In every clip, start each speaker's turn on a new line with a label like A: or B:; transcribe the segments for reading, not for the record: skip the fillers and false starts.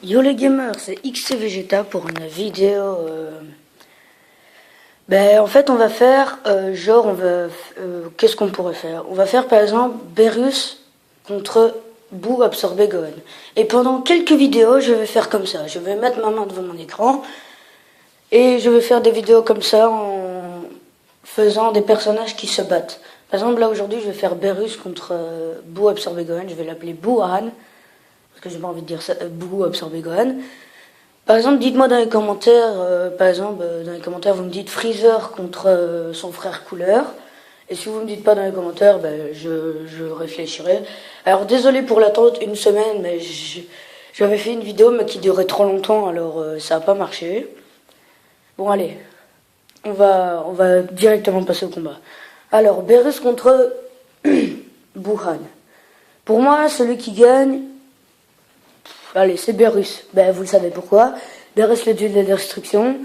A: Yo les gamers, c'est XC Vegeta pour une vidéo. En fait, on va faire qu'est-ce qu'on pourrait faire? On va faire par exemple Berus contre Boo absorbé Gohan. Et pendant quelques vidéos, je vais faire comme ça. Je vais mettre ma main devant mon écran et je vais faire des vidéos comme ça en faisant des personnages qui se battent. Par exemple, là aujourd'hui, je vais faire Berus contre Boo absorbé Gohan. Je vais l'appeler Boohan. Parce que j'ai pas envie de dire ça, Boo absorbé Gohan. Par exemple, dites-moi dans les commentaires, dans les commentaires, vous me dites Freezer contre son frère Couleur. Et si vous me dites pas dans les commentaires, je réfléchirai. Alors désolé pour l'attente, une semaine, mais j'avais fait une vidéo mais qui durait trop longtemps, alors ça a pas marché. Bon allez, on va directement passer au combat. Alors, Berus contre Boohan. Pour moi, celui qui gagne, allez, c'est Berus. Vous le savez pourquoi. Berus, le dieu de la destruction.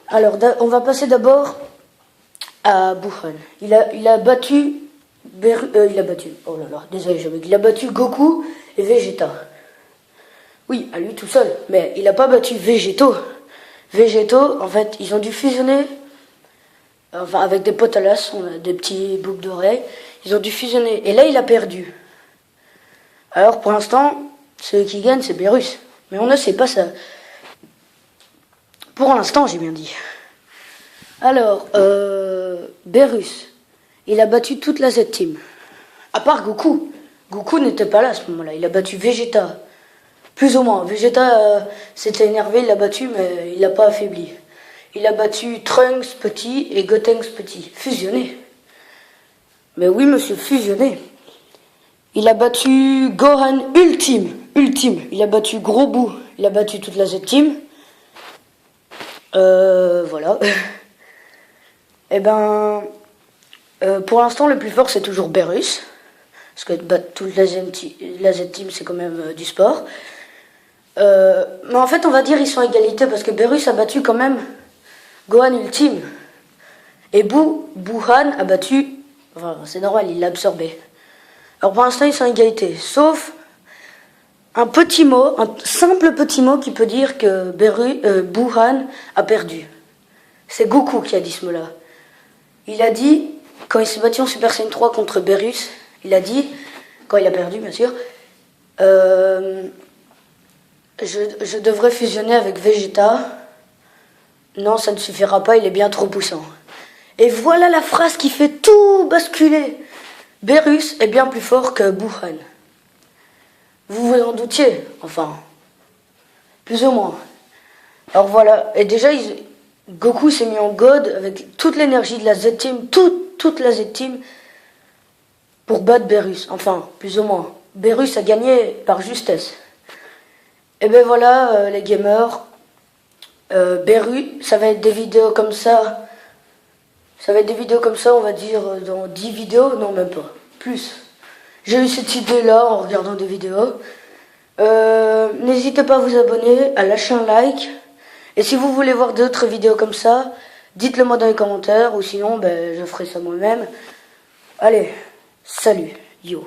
A: Alors, on va passer d'abord à Boohan. Il a battu oh là là, désolé, il a battu Goku et Vegeta. Oui, à lui tout seul. Mais il n'a pas battu Végéto. Végéto, en fait, ils ont dû fusionner, enfin, avec des potalas, on a des petits boucles d'oreilles. Ils ont dû fusionner. Et là, il a perdu. Alors, pour l'instant, celui qui gagne, c'est Berus. Mais on ne sait pas ça. Pour l'instant, j'ai bien dit. Alors, Berus, il a battu toute la Z-Team. À part Goku. Goku n'était pas là à ce moment-là. Il a battu Vegeta. Plus ou moins. Vegeta s'était énervé, il l'a battu, mais il l'a pas affaibli. Il a battu Trunks petit et Gotenks petit. Fusionné. Mais oui, monsieur, fusionné. Il a battu Gohan ultime. Il a battu Gros Boo. Il a battu toute la Z-Team. Voilà. Pour l'instant, le plus fort, c'est toujours Berus. Parce que battre toute la Z-Team, c'est quand même du sport. Mais en fait, on va dire ils sont à égalité parce que Berus a battu quand même Gohan ultime. Et Boohan a battu... Enfin, c'est normal, il l'a absorbé. Alors pour l'instant, ils sont à égalité. Sauf un petit mot, un simple petit mot qui peut dire que Boohan a perdu. C'est Goku qui a dit ce mot-là. Il a dit, quand il s'est battu en Super Saiyan 3 contre Berus, il a dit, quand il a perdu bien sûr, je devrais fusionner avec Vegeta. Non, ça ne suffira pas, il est bien trop puissant. Et voilà la phrase qui fait tout basculer. Berus est bien plus fort que Boohan. Vous vous en doutiez, enfin, plus ou moins. Alors voilà, et déjà, Goku s'est mis en God avec toute l'énergie de la Z-Team, toute la Z-Team, pour battre Berus, enfin, plus ou moins. Berus a gagné par justesse. Et ben voilà, les gamers, Berus, ça va être des vidéos comme ça. Ça va être des vidéos comme ça, on va dire, dans 10 vidéos, non même pas, plus. J'ai eu cette idée-là en regardant des vidéos. N'hésitez pas à vous abonner, à lâcher un like. Et si vous voulez voir d'autres vidéos comme ça, dites-le moi dans les commentaires, ou sinon, je ferai ça moi-même. Allez, salut, yo.